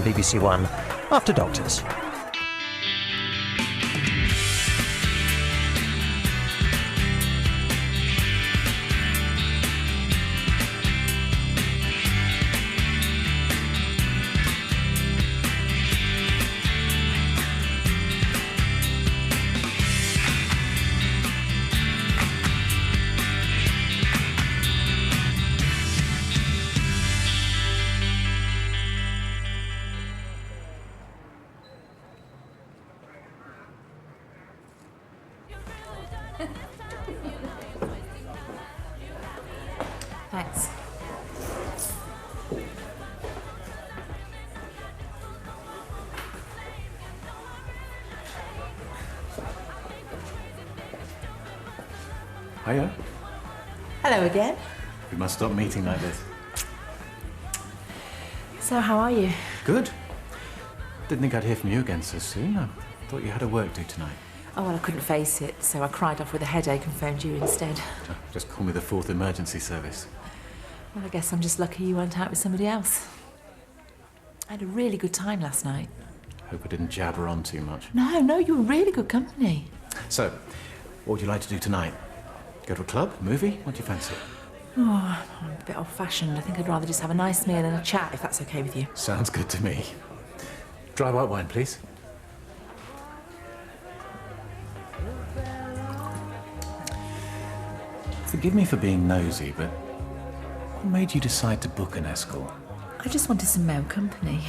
BBC1 after Doctors. Thanks. Hiya. Hello again. We must stop meeting like this. So how are you? Good. Didn't think I'd hear from you again so soon. I thought you had a work due tonight. Oh, well, I couldn't face it, so I cried off with a headache and phoned you instead. Just call me the 4th emergency service. Well, I guess I'm just lucky you weren't out with somebody else. I had a really good time last night. Hope I didn't jabber on too much. No, you were really good company. So, what would you like to do tonight? Go to a club? Movie? What do you fancy? Oh, I'm a bit old-fashioned. I think I'd rather just have a nice meal and a chat, if that's okay with you. Sounds good to me. Dry white wine, please. Forgive me for being nosy, but what made you decide to book an escort? I just wanted some male company.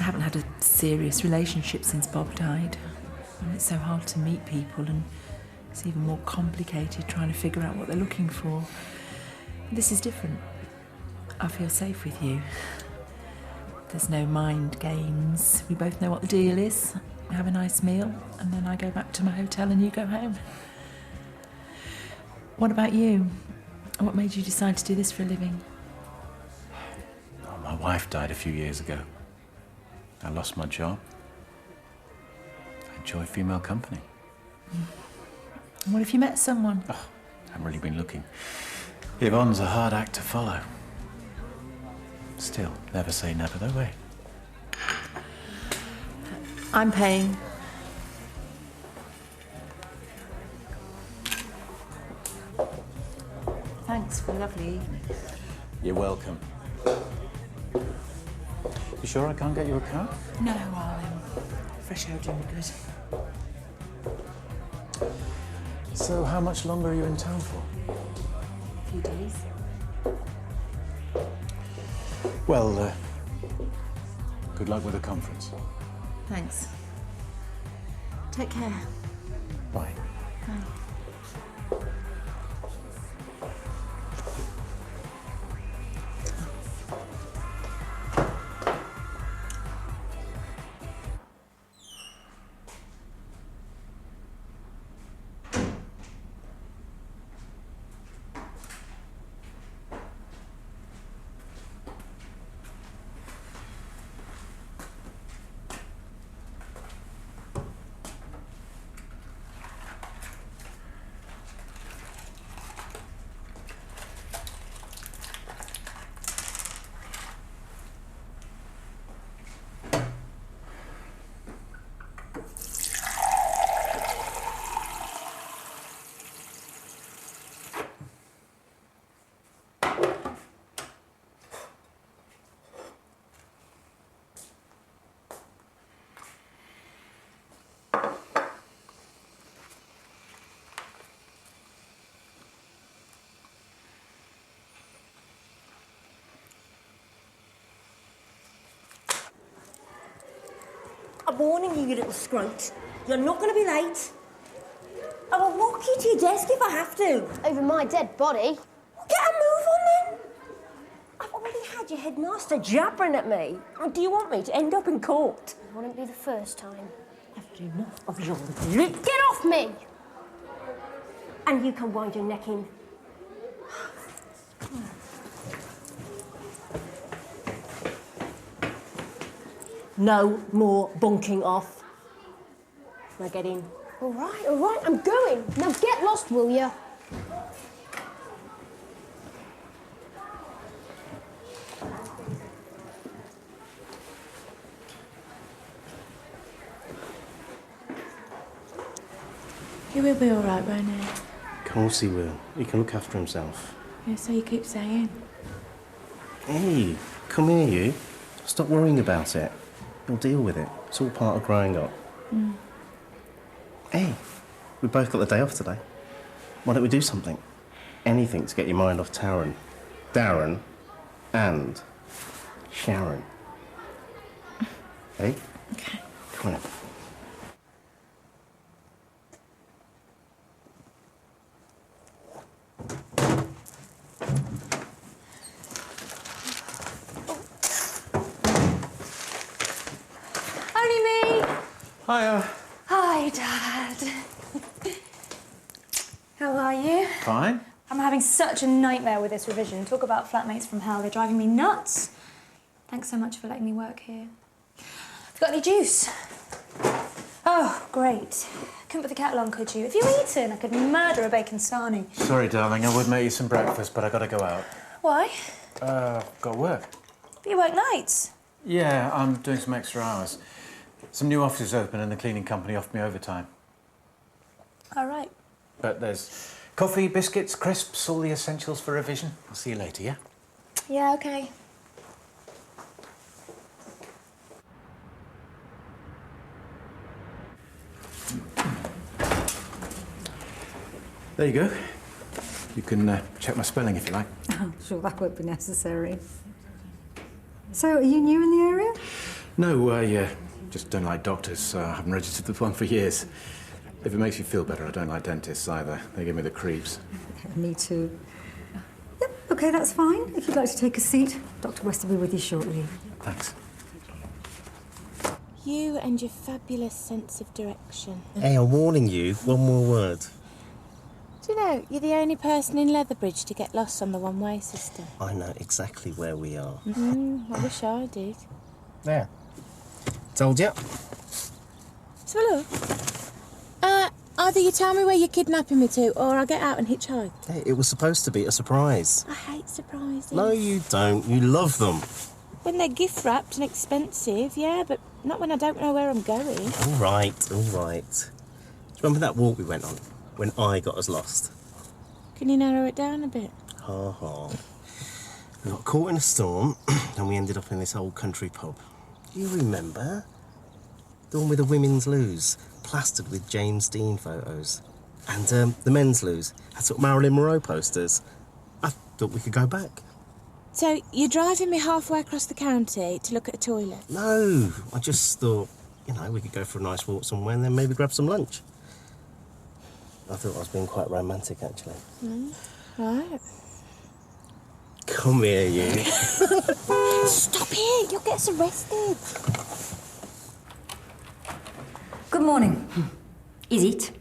I haven't had a serious relationship since Bob died. And it's so hard to meet people, and it's even more complicated trying to figure out what they're looking for. This is different. I feel safe with you. There's no mind games. We both know what the deal is. We have a nice meal, and then I go back to my hotel and you go home. What about you? What made you decide to do this for a living? Oh, my wife died a few years ago. I lost my job. I enjoy female company. And what if you met someone? Oh, I haven't really been looking. Yvonne's a hard act to follow. Still, never say never, though, eh? I'm paying. Thanks for a lovely evening. You're welcome. You sure I can't get you a car? No, fresh air doing me good. So how much longer are you in town for? A few days. Well, good luck with the conference. Thanks. Take care. Bye. Bye. I'm warning you, you little scroat. You're not going to be late. I will walk you to your desk if I have to. Over my dead body. Well, get a move on then. I've already had your headmaster jabbering at me. Do you want me to end up in court? It wouldn't be the first time. I've had enough of your lip. Get off me! And you can wind your neck in. No more bunking off. Now get in. All right, I'm going. Now get lost, will ya? He will be all right, won't he? Of course he will. He can look after himself. Yeah, so you keep saying. Hey, come here, you. Stop worrying about it. You'll deal with it. It's all part of growing up. Hey, we've both got the day off today. Why don't we do something? Anything to get your mind off Taryn, Darren, and Sharon. Hey? Okay. Come on. Only me. Hiya. Hi, Dad. How are you? Fine. I'm having such a nightmare with this revision. Talk about flatmates from hell. They're driving me nuts. Thanks so much for letting me work here. Have you got any juice? Oh, great. Couldn't put the kettle on, could you? If you eaten, I could murder a bacon sarnie. Sorry, darling. I would make you some breakfast, but I gotta go out. Why? Got work. But you work nights. Yeah, I'm doing some extra hours. Some new offices open and the cleaning company offered me overtime. All right. But there's coffee, biscuits, crisps, all the essentials for revision. I'll see you later, yeah? Yeah, okay. There you go. You can check my spelling if you like. Oh, sure, that won't be necessary. So, are you new in the area? No, I just don't like doctors. I haven't registered with one for years. If it makes you feel better, I don't like dentists either. They give me the creeps. Me too. Yep, OK, that's fine. If you'd like to take a seat, Dr. West will be with you shortly. Thanks. You and your fabulous sense of direction. Hey, I'm warning you. One more word. Do you know, you're the only person in Leatherbridge to get lost on the one-way system. I know exactly where we are. I wish I did. There. Told you. So look. Either you tell me where you're kidnapping me to, or I'll get out and hitchhike. Hey, it was supposed to be a surprise. I hate surprises. No, you don't. You love them. When they're gift-wrapped and expensive, yeah, but not when I don't know where I'm going. All right, all right. Do you remember that walk we went on when I got us lost? Can you narrow it down a bit? Ha ha. We got caught in a storm and we ended up in this old country pub. Do you remember? The one with the women's loos, plastered with James Dean photos. And the men's loos had sort of Marilyn Monroe posters. I thought we could go back. So you're driving me halfway across the county to look at a toilet? No, I just thought, you know, we could go for a nice walk somewhere and then maybe grab some lunch. I thought I was being quite romantic, actually. Right. Come here, you. Stop it! You'll get us arrested. Good morning. Is it?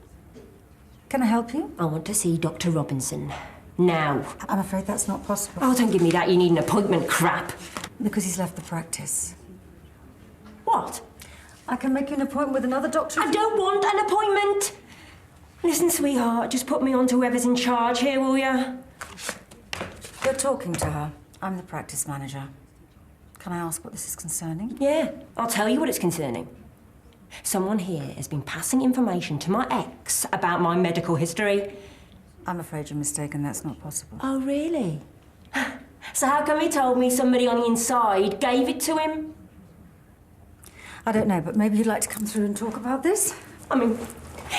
Can I help you? I want to see Dr. Robinson. Now. I'm afraid that's not possible. Oh, don't give me that. You need an appointment, crap. Because he's left the practice. What? I can make you an appointment with another doctor. I don't want an appointment. Listen, sweetheart, just put me on to whoever's in charge here, will ya? You're talking to her. I'm the practice manager. Can I ask what this is concerning? Yeah, I'll tell you what it's concerning. Someone here has been passing information to my ex about my medical history. I'm afraid you're mistaken. That's not possible. Oh, really? So how come he told me somebody on the inside gave it to him? I don't know, but maybe you'd like to come through and talk about this? I mean,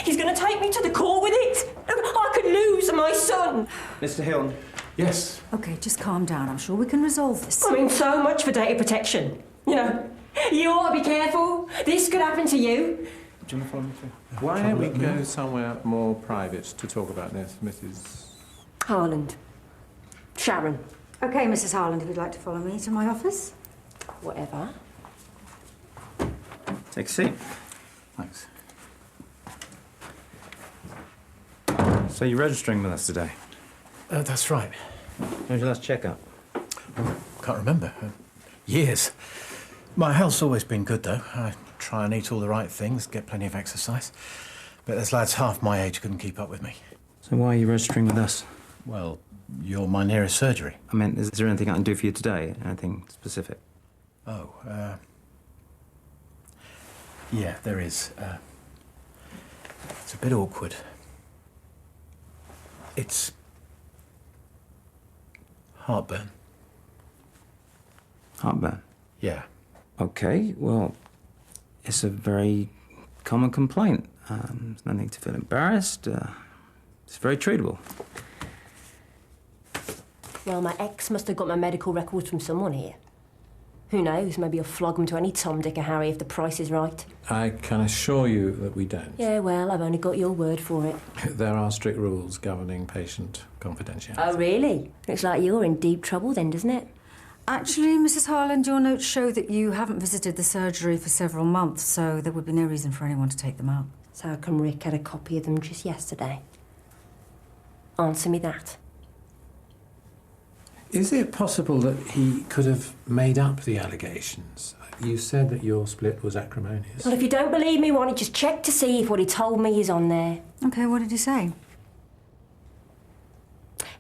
he's going to take me to the court with it. I could lose my son. Mr. Hill. Yes. OK, just calm down. I'm sure we can resolve this. I mean, so much for data protection. You know, you ought to be careful. This could happen to you. Do you want to follow me through? Why don't we go somewhere more private to talk about this, Mrs. Harland. Sharon. OK, Mrs. Harland, if you'd like to follow me to my office. Whatever. Take a seat. Thanks. So you're registering with us today? That's right. When's your last checkup? Can't remember. Years. My health's always been good, though. I try and eat all the right things, get plenty of exercise. But there's lads half my age couldn't keep up with me. So why are you registering with us? Well, you're my nearest surgery. I mean, is there anything I can do for you today? Anything specific? Oh, yeah, there is. It's a bit awkward. It's heartburn. Heartburn? Yeah. Okay, well, it's a very common complaint. There's no need to feel embarrassed. It's very treatable. Well, my ex must have got my medical records from someone here. Who knows, maybe I'll flog them to any Tom, Dick or Harry if the price is right. I can assure you that we don't. Yeah, well, I've only got your word for it. There are strict rules governing patient confidentiality. Oh, really? Looks like you're in deep trouble then, doesn't it? Actually, Mrs. Harland, your notes show that you haven't visited the surgery for several months, so there would be no reason for anyone to take them out. So how come Rick had a copy of them just yesterday? Answer me that. Is it possible that he could have made up the allegations? You said that your split was acrimonious. Well, if you don't believe me, why don't you just check to see if what he told me is on there? OK, what did he say?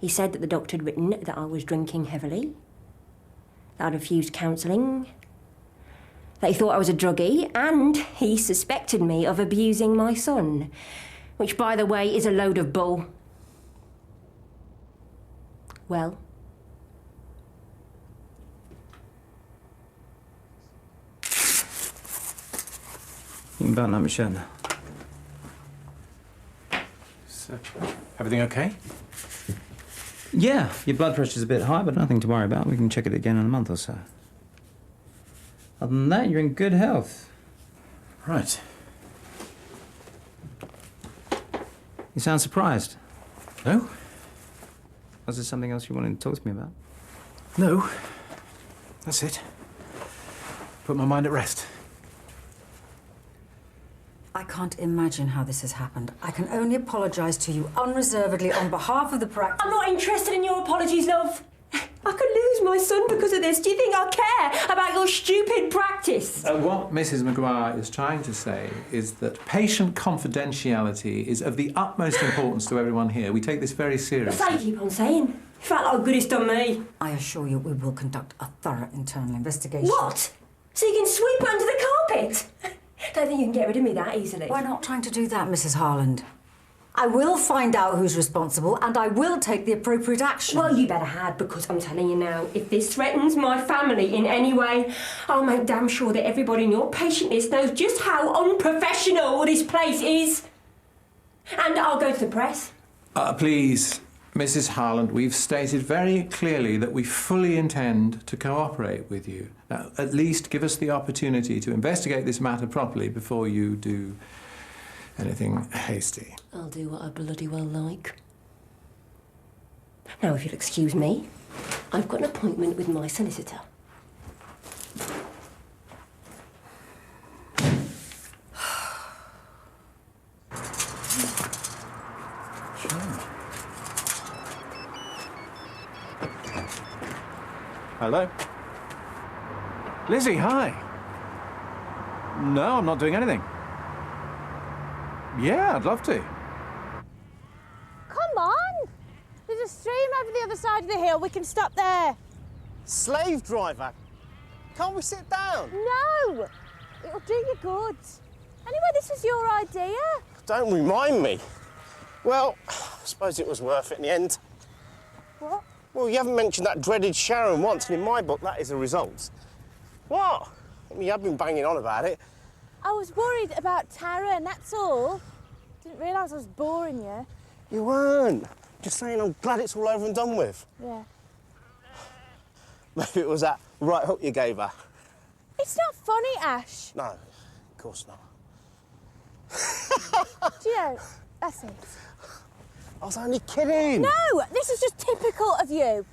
He said that the doctor had written that I was drinking heavily, that I'd refused counselling, that he thought I was a druggie, and he suspected me of abusing my son, which, by the way, is a load of bull. Well? You can button up my shirt now. So, everything okay? Yeah, your blood pressure's a bit high, but nothing to worry about. We can check it again in a month or so. Other than that, you're in good health. Right. You sound surprised. No? Was there something else you wanted to talk to me about? No. That's it. Put my mind at rest. I can't imagine how this has happened. I can only apologise to you unreservedly on behalf of the practice. I'm not interested in your apologies, love. I could lose my son because of this. Do you think I'll care about your stupid practice? What Mrs. Maguire is trying to say is that patient confidentiality is of the utmost importance to everyone here. We take this very seriously. That's how you keep on saying. In fact, how good it's done me. I assure you we will conduct a thorough internal investigation. What? So you can sweep under the carpet? Don't think you can get rid of me that easily. We're not trying to do that, Mrs. Harland. I will find out who's responsible and I will take the appropriate action. Well, you better had, because I'm telling you now, if this threatens my family in any way, I'll make damn sure that everybody in your patient list knows just how unprofessional this place is. And I'll go to the press. Please, Mrs. Harland, we've stated very clearly that we fully intend to cooperate with you. Now, at least give us the opportunity to investigate this matter properly before you do anything hasty. I'll do what I bloody well like. Now, if you'll excuse me, I've got an appointment with my solicitor. Hello? Lizzie, hi. No, I'm not doing anything. Yeah, I'd love to. Come on! There's a stream over the other side of the hill. We can stop there. Slave driver? Can't we sit down? No! It'll do you good. Anyway, this was your idea. Don't remind me. Well, I suppose it was worth it in the end. What? Well, you haven't mentioned that dreaded Sharon once, and in my book, that is a result. What? I mean, you have been banging on about it. I was worried about Tara, and that's all. Didn't realise I was boring you. You weren't. Just saying I'm glad it's all over and done with. Yeah. Maybe it was that right hook you gave her. It's not funny, Ash. No, of course not. Do you know, that's it. I was only kidding. No, this is just typical of you.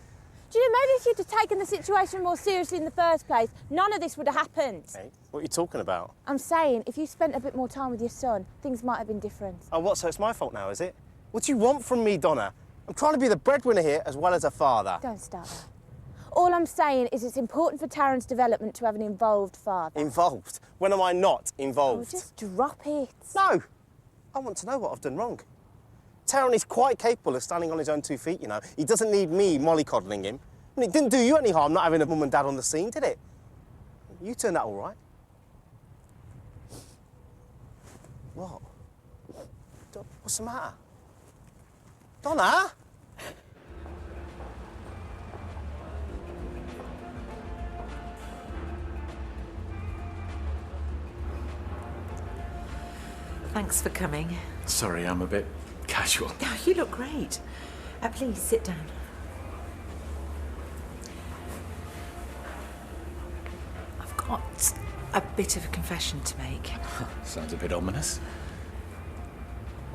Do you know, maybe if you'd have taken the situation more seriously in the first place, none of this would have happened. Hey, what are you talking about? I'm saying, if you spent a bit more time with your son, things might have been different. Oh, what, so it's my fault now, is it? What do you want from me, Donna? I'm trying to be the breadwinner here as well as a father. Don't start that. All I'm saying is it's important for Taryn's development to have an involved father. Involved? When am I not Oh, involved? just drop it. No. I want to know what I've done wrong. Taryn is quite capable of standing on his own 2 feet, you know. He doesn't need me mollycoddling him. And it didn't do you any harm not having a mum and dad on the scene, did it? You turned out all right. What? What's the matter? Donna? Thanks for coming. Sorry, I'm a bit casual. Oh, you look great. Please, sit down. I've got a bit of a confession to make. Sounds a bit ominous.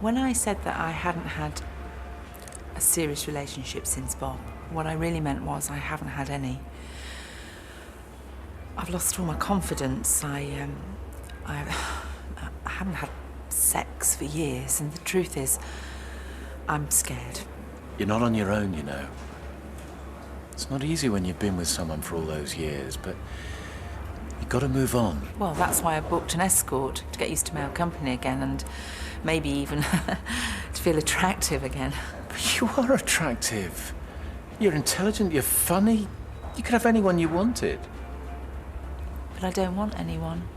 When I said that I hadn't had a serious relationship since Bob, what I really meant was I haven't had any. I've lost all my confidence. I haven't had sex for years, and the truth is, I'm scared. You're not on your own, you know. It's not easy when you've been with someone for all those years, but you've got to move on. Well, that's why I booked an escort, to get used to male company again, and maybe even to feel attractive again. But you are attractive. You're intelligent, you're funny. You could have anyone you wanted. But I don't want anyone.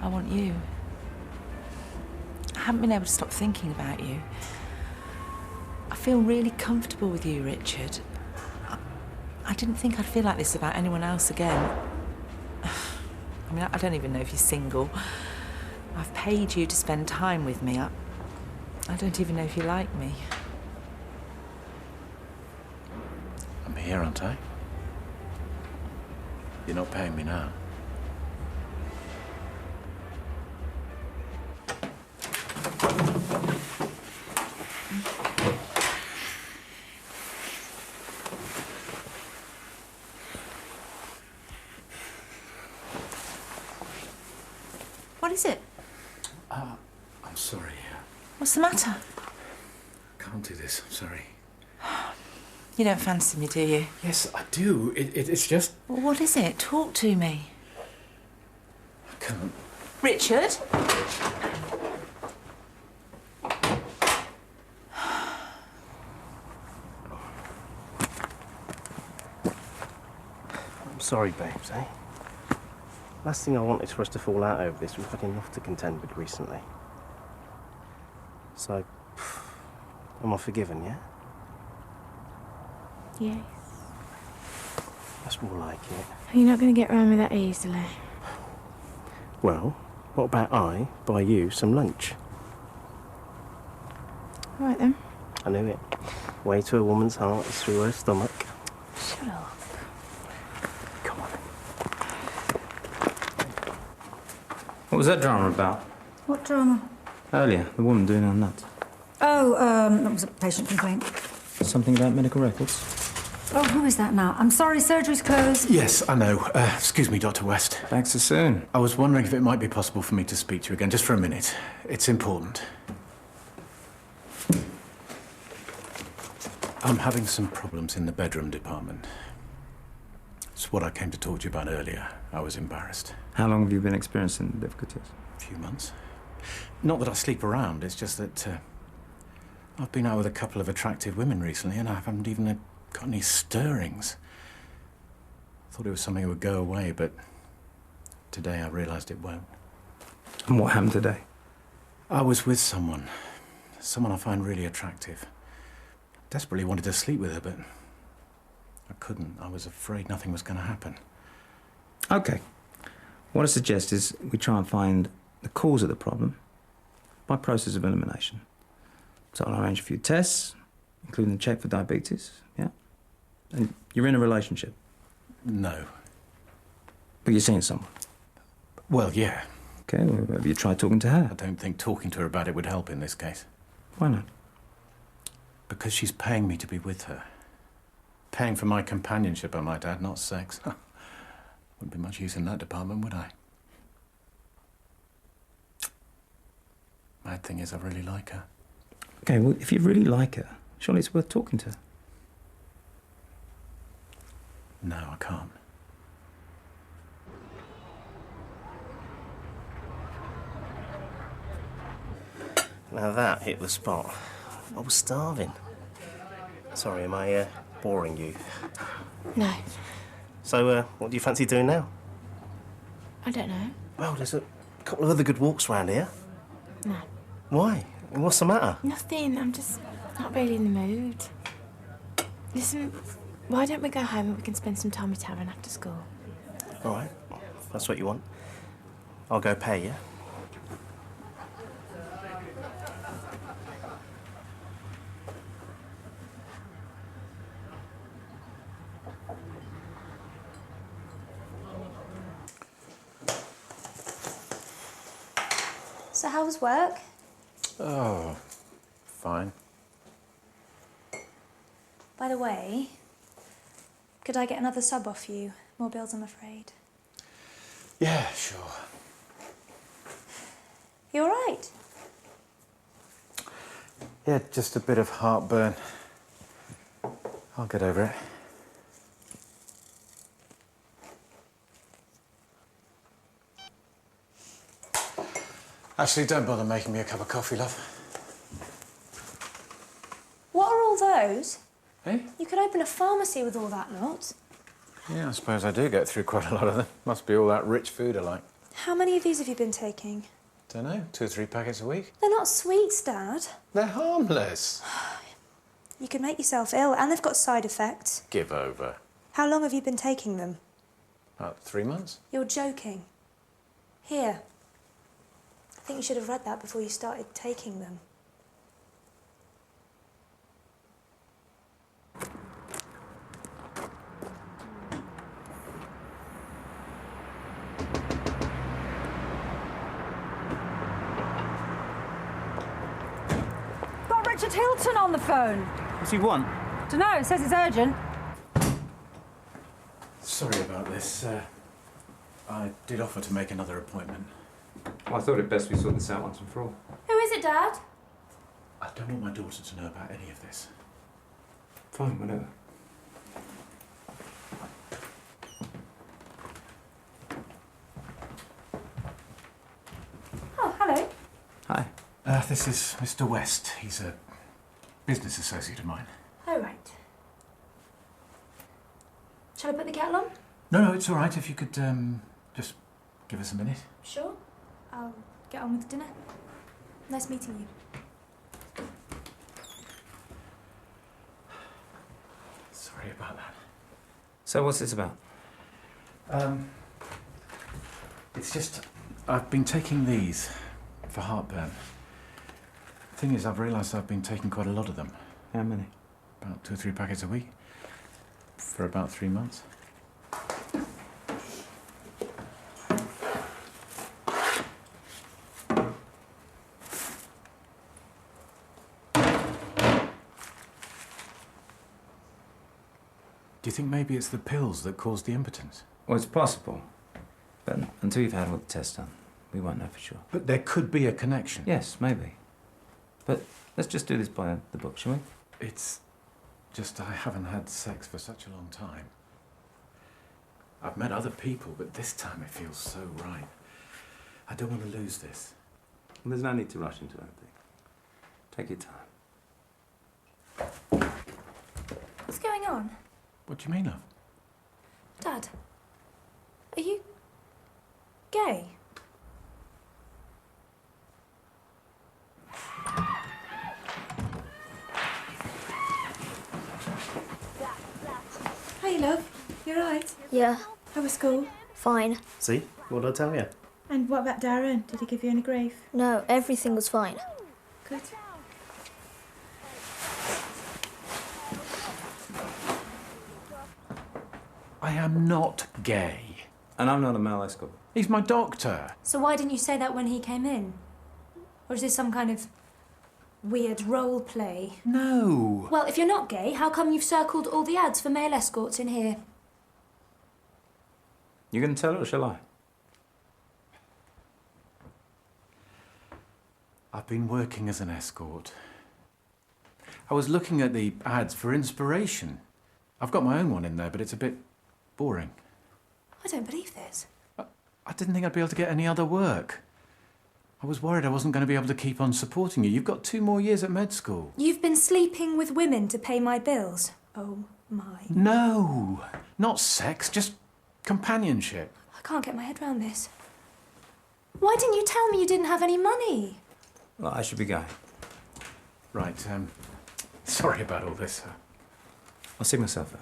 I want you. I haven't been able to stop thinking about you. I feel really comfortable with you, Richard. I didn't think I'd feel like this about anyone else again. I mean, I don't even know if you're single. I've paid you to spend time with me. I don't even know if you like me. I'm here, aren't I? You're not paying me now. What is it? I'm sorry. What's the matter? I can't do this, I'm sorry. You don't fancy me, do you? Yes, I do. It's just... Well, what is it? Talk to me. I can't... Richard? I'm sorry, babes, eh? Last thing I want is for us to fall out over this. We've had enough to contend with recently. So, am I forgiven, yeah? Yes. That's more like it. You're not going to get round me that easily. Well, what about I buy you some lunch? All right, then. I knew it. Way to a woman's heart is through her stomach. Shut up. Come on. What was that drama about? What drama? Earlier, the woman doing her nuts. Oh, that was a patient complaint. Something about medical records? Oh, who is that now? I'm sorry, surgery's closed. Yes, I know. Excuse me, Dr. West. Back so soon. I was wondering if it might be possible for me to speak to you again, just for a minute. It's important. I'm having some problems in the bedroom department. It's what I came to talk to you about earlier. I was embarrassed. How long have you been experiencing difficulties? A few months. Not that I sleep around, it's just that I've been out with a couple of attractive women recently and I haven't even got any stirrings. Thought it was something that would go away, but today I realised it won't. And what happened today? I was with someone I find really attractive. Desperately wanted to sleep with her, but I couldn't. I was afraid nothing was going to happen. Okay. What I suggest is we try and find the cause of the problem by process of elimination. So I'll arrange a few tests, including a check for diabetes, yeah? And you're in a relationship? No. But you're seeing someone? Well, yeah. Okay, well, have you tried talking to her? I don't think talking to her about it would help in this case. Why not? Because she's paying me to be with her. Paying for my companionship, I might add, not sex. Wouldn't be much use in that department, would I? Bad thing is, I really like her. Okay, well, if you really like her, surely it's worth talking to her. No, I can't. Now that hit the spot. I was starving. Sorry, am I boring you? No, So, what do you fancy doing now? I don't know. Well, there's a couple of other good walks around here. No. Why? What's the matter? Nothing. I'm just Not really in the mood. Listen, why don't we go home and we can spend some time with Taryn after school? All right, if that's what you want. I'll go pay, yeah? So how was work? Oh, fine. By the way, could I get another sub off you? More bills, I'm afraid. Yeah, sure. You all right? Yeah, just a bit of heartburn. I'll get over it. Actually, don't bother making me a cup of coffee, love. What are all those? Eh? You could open a pharmacy with all that lot. Yeah, I suppose I do get through quite a lot of them. Must be all that rich food I like. How many of these have you been taking? Don't know, 2 or 3 packets a week. They're not sweets, Dad. They're harmless. You could make yourself ill, and they've got side effects. Give over. How long have you been taking them? About 3 months? You're joking. Here. I think you should have read that before you started taking them. Got Richard Hilton on the phone. What's he want? Dunno, it says it's urgent. Sorry about this. I did offer to make another appointment. Well, I thought it best we sort this out once and for all. Who is it, Dad? I don't want my daughter to know about any of this. Fine, whatever. Oh, hello. Hi. This is Mr. West. He's a business associate of mine. Oh, right. Shall I put the kettle on? No, it's all right if you could just give us a minute. Sure. I'll get on with dinner. Nice meeting you. Sorry about that. So what's this about? It's just I've been taking these for heartburn. Thing is, I've realised I've been taking quite a lot of them. How many? About 2 or 3 packets a week. For about 3 months. Do you think maybe it's the pills that caused the impotence? Well, it's possible. But until you've had all the tests done, we won't know for sure. But there could be a connection. Yes, maybe. But let's just do this by the book, shall we? It's just I haven't had sex for such a long time. I've met other people, but this time it feels so right. I don't want to lose this. Well, there's no need to rush into anything. Take your time. What's going on? What do you mean, love? Dad, are you gay? Hey, love. You right? Yeah, How was school? fine. See? What did I tell you? And what about Darren? Did he give you any grief? No, everything was fine. Good. I am not gay. And I'm not a male escort. He's my doctor. So why didn't you say that when he came in? Or is this some kind of weird role play? No. Well, if you're not gay, how come you've circled all the ads for male escorts in here? You gonna tell her or shall I? I've been working as an escort. I was looking at the ads for inspiration. I've got my own one in there, but it's a bit boring. I don't believe this. I didn't think I'd be able to get any other work. I was worried I wasn't going to be able to keep on supporting you. You've got 2 more years at med school. You've been sleeping with women to pay my bills. Oh, my. No, not sex, just companionship. I can't get my head around this. Why didn't you tell me you didn't have any money? Well, I should be going. Right, Sorry about all this. I'll see myself out.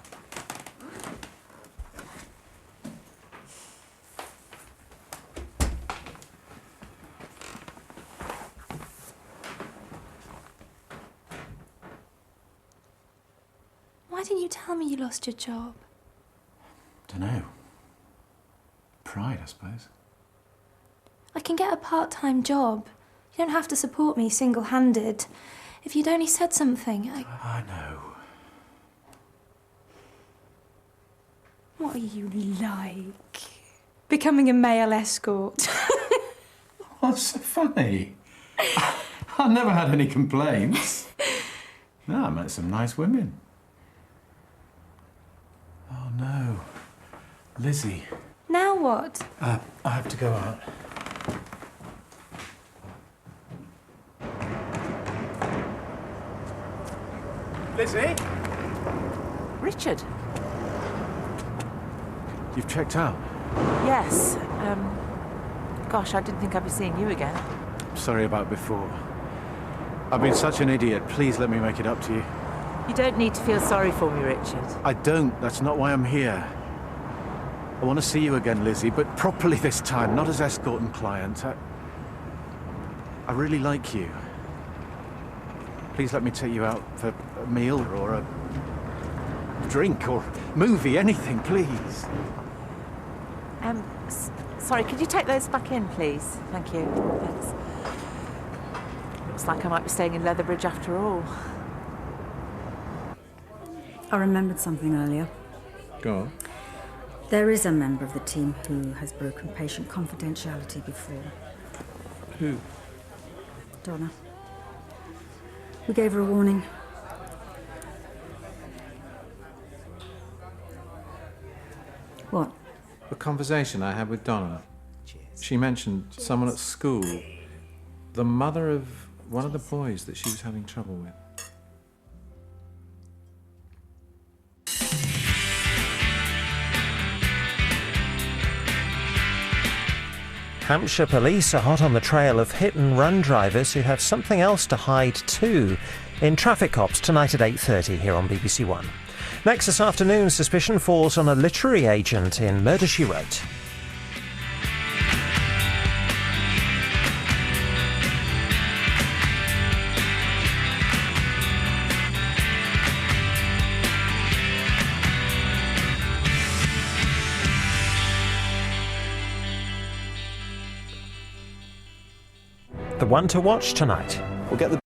Why didn't you tell me you lost your job? Dunno. Pride, I suppose. I can get a part-time job. You don't have to support me single-handed. If you'd only said something, I know. What are you like? Becoming a male escort. What's so funny? I've never had any complaints. No, I met some nice women. Oh, no. Lizzie. Now what? I have to go out. Lizzie? Richard? You've checked out? Yes. Gosh, I didn't think I'd be seeing you again. Sorry about before. I've been such an idiot. Please let me make it up to you. You don't need to feel sorry for me, Richard. I don't. That's not why I'm here. I want to see you again, Lizzie, but properly this time, not as escort and client. I really like you. Please let me take you out for a meal or a drink or movie, anything, please. Sorry, could you take those back in, please? Thank you. Thanks. Looks like I might be staying in Leatherbridge after all. I remembered something earlier. Go on. There is a member of the team who has broken patient confidentiality before. Who? Donna. We gave her a warning. What? The conversation I had with Donna. She mentioned someone at school, the mother of one of the boys that she was having trouble with. Hampshire police are hot on the trail of hit-and-run drivers who have something else to hide too. In Traffic Cops tonight at 8:30 here on BBC1. Next this afternoon, suspicion falls on a literary agent in Murder, She Wrote. The one to watch tonight. We'll get the